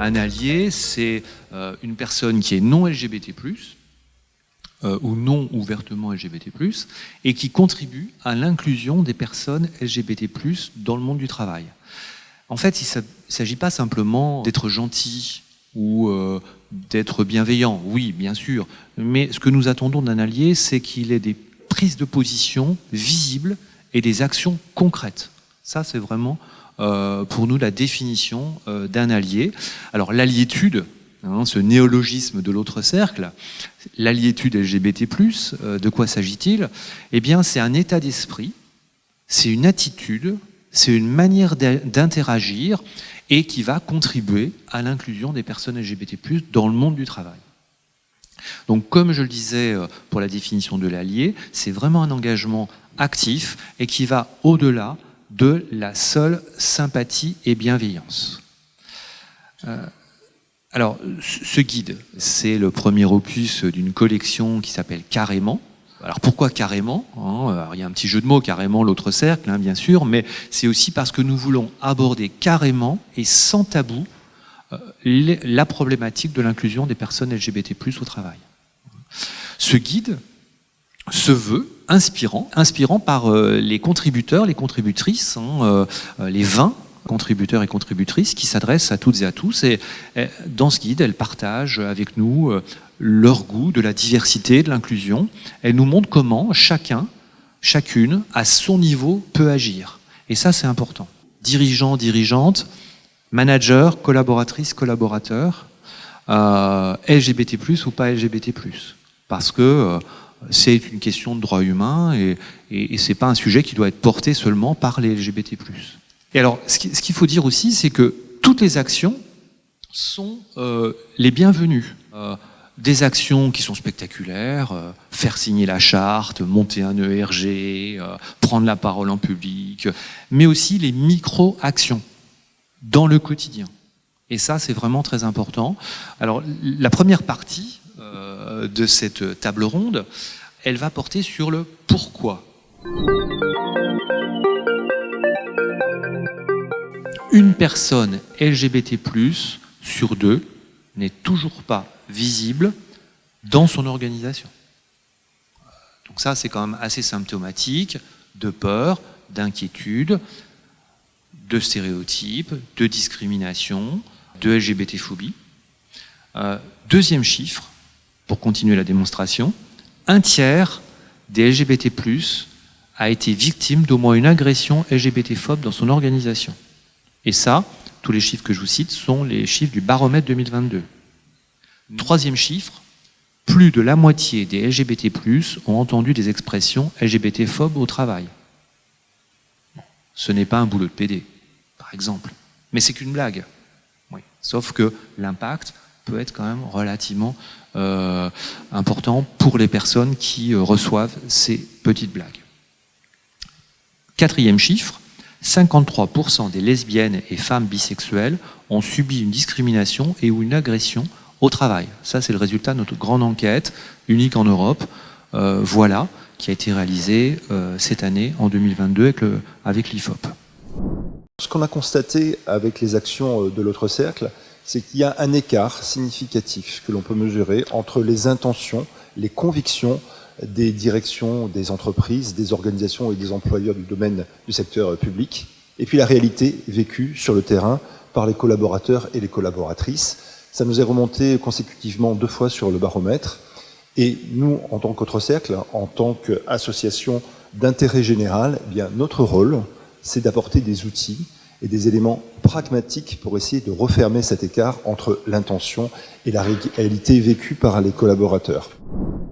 Un allié, c'est une personne qui est non LGBT+, ou non ouvertement LGBT+, et qui contribue à l'inclusion des personnes LGBT+, dans le monde du travail. En fait, il ne s'agit pas simplement d'être gentil ou d'être bienveillant, oui, bien sûr, mais ce que nous attendons d'un allié, c'est qu'il ait des prises de position visibles et des actions concrètes. Ça, c'est vraiment, pour nous, la définition d'un allié. Alors, l'alliétude, ce néologisme de l'autre cercle, l'alliétude LGBT+, de quoi s'agit-il? Eh bien, c'est un état d'esprit, c'est une attitude, c'est une manière d'interagir et qui va contribuer à l'inclusion des personnes LGBT+, dans le monde du travail. Donc, comme je le disais pour la définition de l'allié, c'est vraiment un engagement actif et qui va au-delà de la seule sympathie et bienveillance. Alors, ce guide, c'est le premier opus d'une collection qui s'appelle Carrément. Alors pourquoi carrément? Alors, il y a un petit jeu de mots, carrément l'autre cercle, bien sûr, mais c'est aussi parce que nous voulons aborder carrément et sans tabou la problématique de l'inclusion des personnes LGBT+ au travail. Ce guide se veut inspirant par les contributeurs, les contributrices, les 20 contributeurs et contributrices qui s'adressent à toutes et à tous. Et dans ce guide, elles partagent avec nous leur goût de la diversité, de l'inclusion. Elles nous montrent comment chacune, à son niveau, peut agir. Et ça, c'est important. Dirigeants, dirigeantes, managers, collaboratrices, collaborateurs, LGBT+, ou pas LGBT+. Parce que c'est une question de droits humains et c'est pas un sujet qui doit être porté seulement par les LGBT+. Et alors, ce qu'il faut dire aussi, c'est que toutes les actions sont les bienvenues. Des actions qui sont spectaculaires, faire signer la charte, monter un ERG, prendre la parole en public, mais aussi les micro-actions dans le quotidien. Et ça, c'est vraiment très important. Alors, la première partie de cette table ronde, elle va porter sur le pourquoi. Une personne LGBT+ sur 2 n'est toujours pas visible dans son organisation. Donc ça, c'est quand même assez symptomatique de peur, d'inquiétude, de stéréotypes, de discrimination, de LGBT-phobie. Deuxième chiffre, pour continuer la démonstration, 1/3 des LGBT+ a été victime d'au moins une agression LGBT-phobe dans son organisation. Et ça, tous les chiffres que je vous cite sont les chiffres du baromètre 2022. Troisième chiffre, plus de la moitié des LGBT+ ont entendu des expressions LGBT-phobes au travail. Ce n'est pas un boulot de PD, par exemple. Mais c'est qu'une blague. Oui. Sauf que l'impact peut être quand même relativement important pour les personnes qui reçoivent ces petites blagues. Quatrième chiffre, 53% des lesbiennes et femmes bisexuelles ont subi une discrimination et ou une agression au travail. Ça, c'est le résultat de notre grande enquête, unique en Europe, voilà, qui a été réalisée cette année, en 2022, avec l'IFOP. Ce qu'on a constaté avec les actions de l'autre cercle, c'est qu'il y a un écart significatif que l'on peut mesurer entre les intentions, les convictions des directions des entreprises, des organisations et des employeurs du domaine du secteur public, et puis la réalité vécue sur le terrain par les collaborateurs et les collaboratrices. Ça nous est remonté consécutivement 2 fois sur le baromètre, et nous, en tant qu'autre cercle, en tant qu'association d'intérêt général, eh bien, notre rôle, c'est d'apporter des outils et des éléments pragmatiques pour essayer de refermer cet écart entre l'intention et la réalité vécue par les collaborateurs.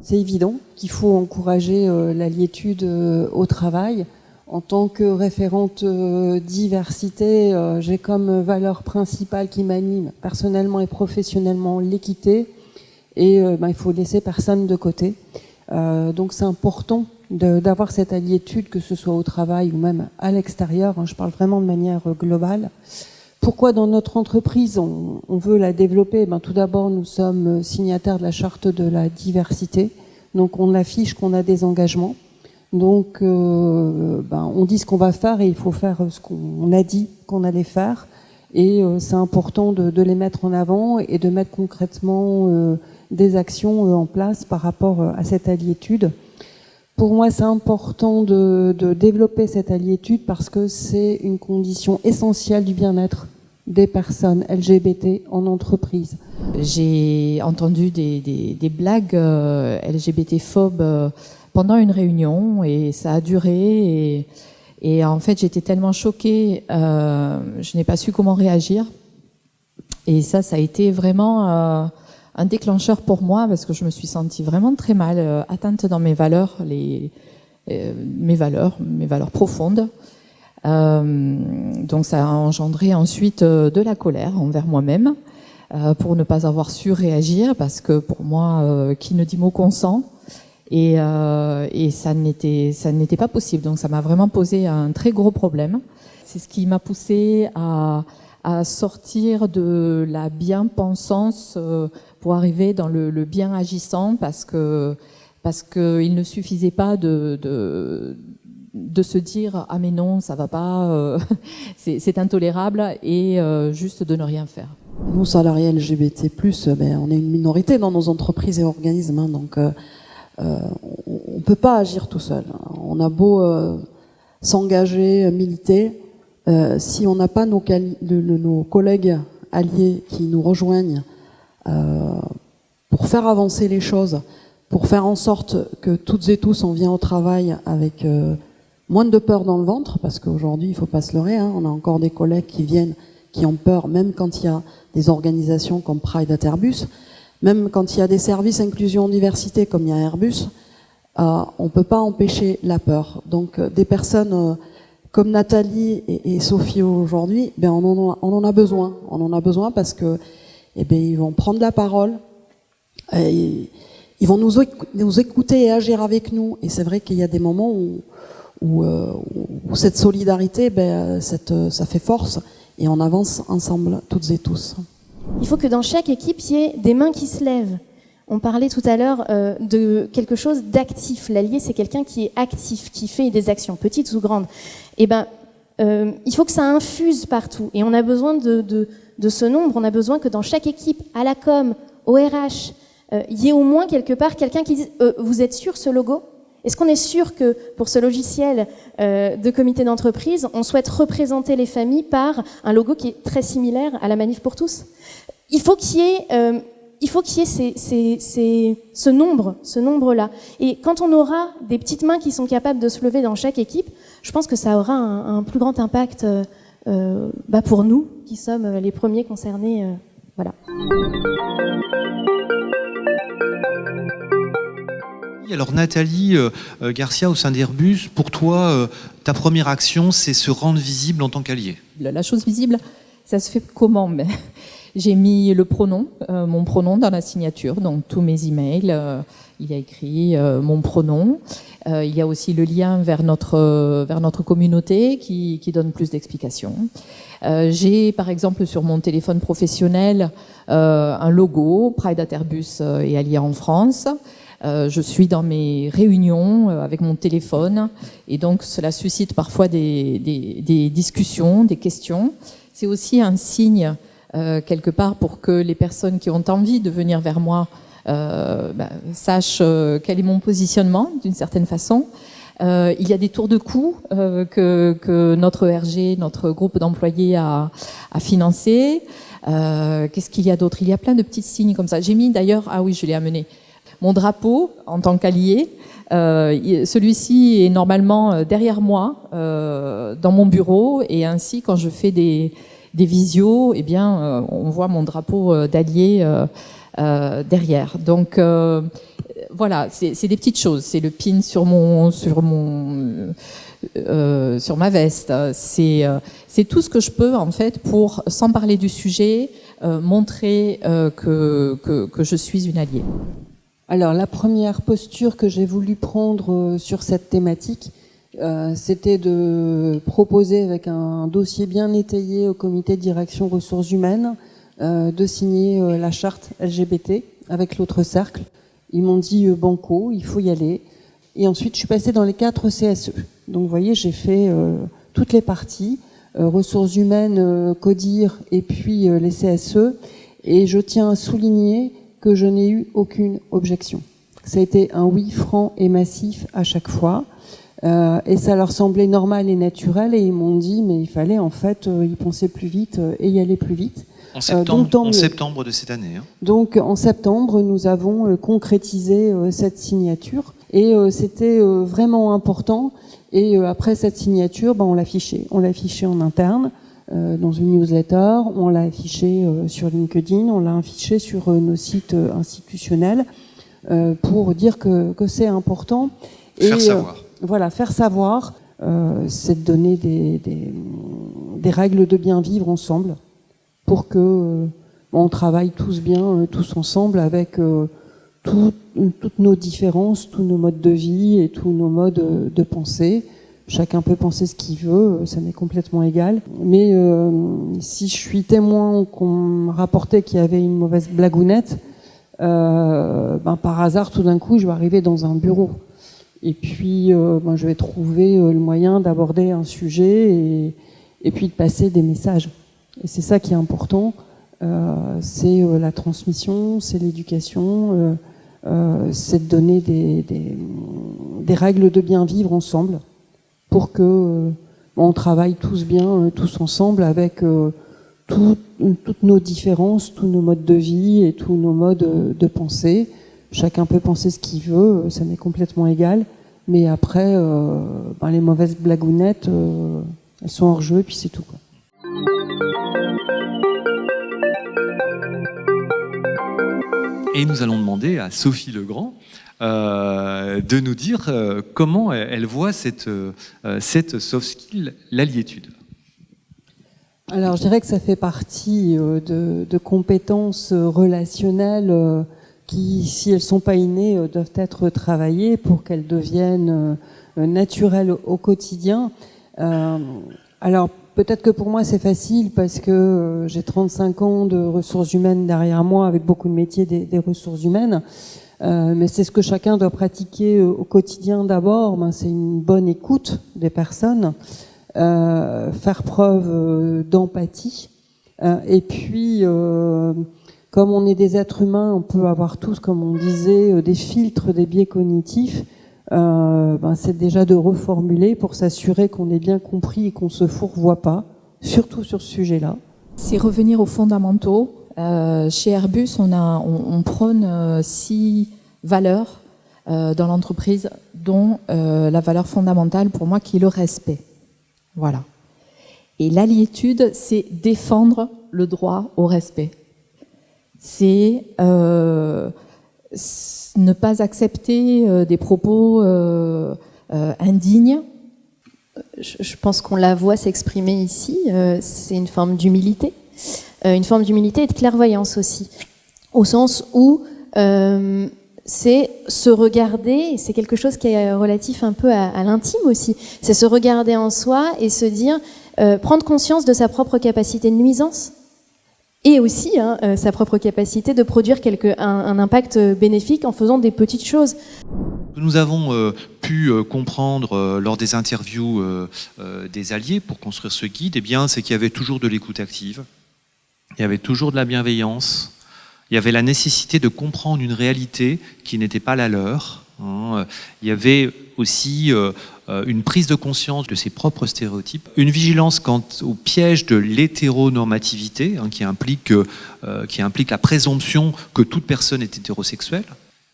C'est évident qu'il faut encourager l'alliétude au travail. En tant que référente diversité, j'ai comme valeur principale qui m'anime personnellement et professionnellement l'équité, et il faut laisser personne de côté. Donc c'est important d'avoir cette alliétude, que ce soit au travail ou même à l'extérieur, je parle vraiment de manière globale. Pourquoi dans notre entreprise on veut la développer? Tout d'abord, nous sommes signataires de la charte de la diversité, donc on affiche qu'on a des engagements. Donc on dit ce qu'on va faire et il faut faire ce qu'on a dit qu'on allait faire. Et c'est important de les mettre en avant et de mettre concrètement des actions en place par rapport à cette alliétude. Pour moi, c'est important de développer cette alliétude parce que c'est une condition essentielle du bien-être des personnes LGBT en entreprise. J'ai entendu des blagues LGBT-phobes pendant une réunion et ça a duré et en fait j'étais tellement choquée, je n'ai pas su comment réagir et ça a été vraiment un déclencheur pour moi parce que je me suis sentie vraiment très mal, atteinte dans mes valeurs, mes valeurs profondes. Donc ça a engendré ensuite de la colère envers moi-même pour ne pas avoir su réagir parce que pour moi, qui ne dit mot consent et ça n'était pas possible. Donc ça m'a vraiment posé un très gros problème. C'est ce qui m'a poussée à sortir de la bien-pensance pour arriver dans le bien agissant parce que il ne suffisait pas de se dire ah mais non ça va pas, c'est intolérable et juste de ne rien faire. Nous salariés LGBT+, on est une minorité dans nos entreprises et organismes, hein, donc on peut pas agir tout seul. On a beau s'engager, militer, si on n'a pas nos collègues alliés qui nous rejoignent pour faire avancer les choses, pour faire en sorte que toutes et tous on vient au travail avec moins de peur dans le ventre, parce qu'aujourd'hui il faut pas se leurrer, hein, on a encore des collègues qui viennent, qui ont peur, même quand il y a des organisations comme Pride at Airbus, même quand il y a des services inclusion diversité comme il y a Airbus, on peut pas empêcher la peur. Donc des personnes comme Nathalie et Sophie aujourd'hui, on en a besoin. On en a besoin parce que ils vont prendre la parole, ils vont nous écouter et agir avec nous. Et c'est vrai qu'il y a des moments où cette solidarité, ça fait force et on avance ensemble toutes et tous. Il faut que dans chaque équipe, il y ait des mains qui se lèvent. On parlait tout à l'heure de quelque chose d'actif. L'allié, c'est quelqu'un qui est actif, qui fait des actions, petites ou grandes. Il faut que ça infuse partout. Et on a besoin de ce nombre. On a besoin que dans chaque équipe, à la com, au RH, il y ait au moins quelque part quelqu'un qui dise vous êtes sûr ce logo ? Est-ce qu'on est sûr que pour ce logiciel de comité d'entreprise, on souhaite représenter les familles par un logo qui est très similaire à la Manif pour tous ? Il faut qu'il y ait ce nombre-là. Et quand on aura des petites mains qui sont capables de se lever dans chaque équipe, je pense que ça aura un plus grand impact pour nous, qui sommes les premiers concernés. Voilà. Alors Nathalie Garcia, au sein d'Airbus, pour toi, ta première action, c'est se rendre visible en tant qu'allié. La chose visible, ça se fait comment ? J'ai mis le pronom, mon pronom dans la signature, donc tous mes emails, il y a écrit mon pronom. Il y a aussi le lien vers notre communauté qui donne plus d'explications. J'ai par exemple sur mon téléphone professionnel un logo, Pride at Airbus et Alliés en France. Je suis dans mes réunions avec mon téléphone et donc cela suscite parfois des discussions, des questions. C'est aussi un signe quelque part pour que les personnes qui ont envie de venir vers moi sachent quel est mon positionnement d'une certaine façon. Il y a des tours de cou que notre ERG, notre groupe d'employés a financé. Qu'est-ce qu'il y a d'autre ? Il y a plein de petits signes comme ça. J'ai mis d'ailleurs, je l'ai amené, mon drapeau en tant qu'allié. Celui-ci est normalement derrière moi dans mon bureau et ainsi quand je fais des visios, on voit mon drapeau d'allié derrière. Donc voilà, c'est des petites choses. C'est le pin sur ma veste. C'est tout ce que je peux en fait pour, sans parler du sujet, montrer que je suis une alliée. Alors la première posture que j'ai voulu prendre sur cette thématique, c'était de proposer avec un dossier bien étayé au comité de direction ressources humaines de signer la charte LGBT avec l'autre cercle. Ils m'ont dit banco, il faut y aller. Et ensuite, je suis passée dans les 4 CSE. Donc vous voyez, j'ai fait toutes les parties ressources humaines, CODIR et puis les CSE. Et je tiens à souligner que je n'ai eu aucune objection. Ça a été un oui franc et massif à chaque fois. Et ça leur semblait normal et naturel. Et ils m'ont dit, mais il fallait en fait y penser plus vite et y aller plus vite. En septembre de cette année. Hein. Donc en septembre, nous avons concrétisé cette signature. Et c'était vraiment important. Et après cette signature, on l'affichait. On l'affichait en interne, dans une newsletter. On l'a affiché sur LinkedIn. On l'a affiché sur nos sites institutionnels pour dire que c'est important. Faire savoir. Voilà, faire savoir, c'est de donner des règles de bien vivre ensemble pour que on travaille tous bien, tous ensemble avec toutes nos différences, tous nos modes de vie et tous nos modes de pensée. Chacun peut penser ce qu'il veut, ça m'est complètement égal. Mais si je suis témoin qu'on me rapportait qu'il y avait une mauvaise blagounette, par hasard, tout d'un coup, je vais arriver dans un bureau. Et puis, je vais trouver le moyen d'aborder un sujet et puis de passer des messages. Et c'est ça qui est important. C'est la transmission, c'est l'éducation, c'est de donner des règles de bien vivre ensemble pour que on travaille tous bien, tous ensemble avec toutes nos différences, tous nos modes de vie et tous nos modes de pensée. Chacun peut penser ce qu'il veut, ça m'est complètement égal. Mais après, les mauvaises blagounettes, elles sont hors jeu et puis c'est tout, quoi. Et nous allons demander à Sophie Legrand de nous dire comment elle voit cette soft skill, l'alliétude. Alors, je dirais que ça fait partie de compétences relationnelles qui, si elles sont pas innées, doivent être travaillées pour qu'elles deviennent naturelles au quotidien. Alors, peut-être que pour moi, c'est facile parce que j'ai 35 ans de ressources humaines derrière moi, avec beaucoup de métiers des ressources humaines. Mais c'est ce que chacun doit pratiquer au quotidien d'abord. C'est une bonne écoute des personnes, faire preuve d'empathie. Et puis, comme on est des êtres humains, on peut avoir tous, comme on disait, des filtres, des biais cognitifs. C'est déjà de reformuler pour s'assurer qu'on ait bien compris et qu'on se fourvoie pas, surtout sur ce sujet-là. C'est revenir aux fondamentaux. Chez Airbus, on prône 6 valeurs dans l'entreprise, dont la valeur fondamentale pour moi qui est le respect. Voilà. Et l'alliétude, c'est défendre le droit au respect. C'est ne pas accepter des propos indignes. Je pense qu'on la voit s'exprimer ici. C'est une forme d'humilité. Une forme d'humilité et de clairvoyance aussi. Au sens où c'est se regarder, et c'est quelque chose qui est relatif un peu à l'intime aussi, c'est se regarder en soi et se dire, prendre conscience de sa propre capacité de nuisance et aussi sa propre capacité de produire un impact bénéfique en faisant des petites choses. Nous avons pu comprendre lors des interviews des alliés pour construire ce guide, c'est qu'il y avait toujours de l'écoute active, il y avait toujours de la bienveillance, il y avait la nécessité de comprendre une réalité qui n'était pas la leur. Il y avait aussi une prise de conscience de ses propres stéréotypes, une vigilance quant au piège de l'hétéronormativité, qui implique la présomption que toute personne est hétérosexuelle,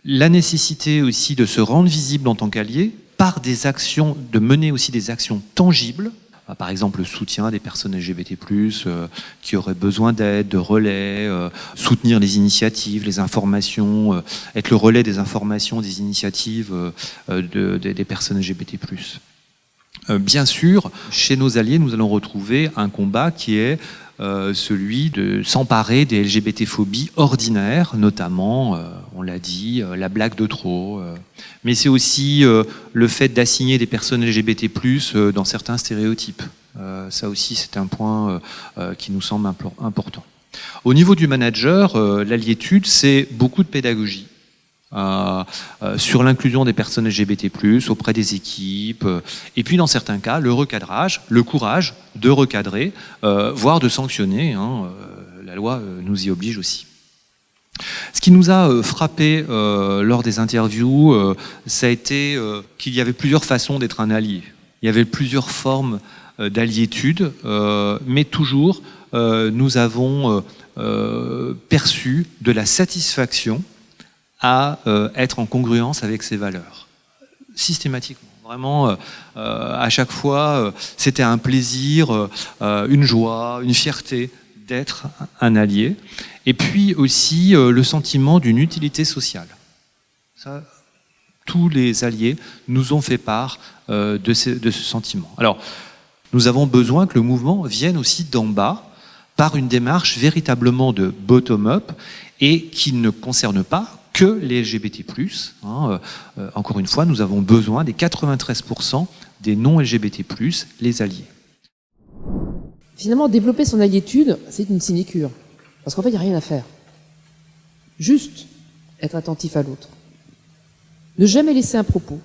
la nécessité aussi de se rendre visible en tant qu'allié par des actions, de mener aussi des actions tangibles, par exemple le soutien des personnes LGBT+, qui auraient besoin d'aide, de relais, soutenir les initiatives, les informations, être le relais des informations, des initiatives des personnes LGBT+. Bien sûr, chez nos alliés, nous allons retrouver un combat qui est celui de s'emparer des LGBT-phobies ordinaires, notamment, on l'a dit, la blague de trop. Mais c'est aussi le fait d'assigner des personnes LGBT+, dans certains stéréotypes. Ça aussi, c'est un point qui nous semble important. Au niveau du manager, l'alliétude, c'est beaucoup de pédagogie. sur l'inclusion des personnes LGBT+, auprès des équipes, et puis dans certains cas, le recadrage, le courage de recadrer, voire de sanctionner. La loi nous y oblige aussi. Ce qui nous a frappé lors des interviews, ça a été qu'il y avait plusieurs façons d'être un allié. Il y avait plusieurs formes d'alliétude, mais toujours nous avons perçu de la satisfaction à être en congruence avec ses valeurs. Systématiquement. Vraiment, à chaque fois, c'était un plaisir, une joie, une fierté d'être un allié. Et puis aussi le sentiment d'une utilité sociale. Ça, tous les alliés nous ont fait part de ce sentiment. Alors, nous avons besoin que le mouvement vienne aussi d'en bas, par une démarche véritablement de bottom-up, et qui ne concerne pas que les LGBT+. Encore une fois, nous avons besoin des 93% des non-LGBT+, les alliés. Finalement, développer son alliétude, c'est une sinécure. Parce qu'en fait, il n'y a rien à faire. Juste être attentif à l'autre. Ne jamais laisser un propos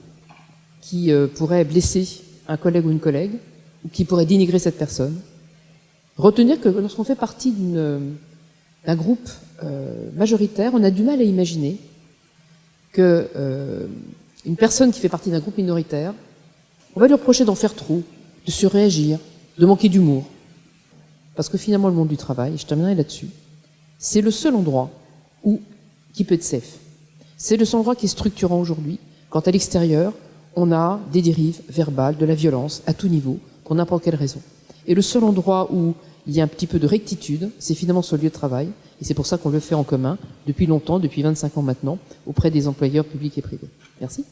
qui pourrait blesser un collègue ou une collègue, ou qui pourrait dénigrer cette personne. Retenir que lorsqu'on fait partie d'un groupe majoritaire, on a du mal à imaginer que une personne qui fait partie d'un groupe minoritaire, on va lui reprocher d'en faire trop, de surréagir, de manquer d'humour. Parce que finalement, le monde du travail, et je terminerai là-dessus, c'est le seul endroit qui peut être safe. C'est le seul endroit qui est structurant aujourd'hui, quand à l'extérieur, on a des dérives verbales, de la violence, à tout niveau, pour n'importe quelle raison. Et le seul endroit où il y a un petit peu de rectitude, c'est finalement ce lieu de travail, et c'est pour ça qu'on le fait en commun, depuis longtemps, depuis 25 ans maintenant, auprès des employeurs publics et privés. Merci.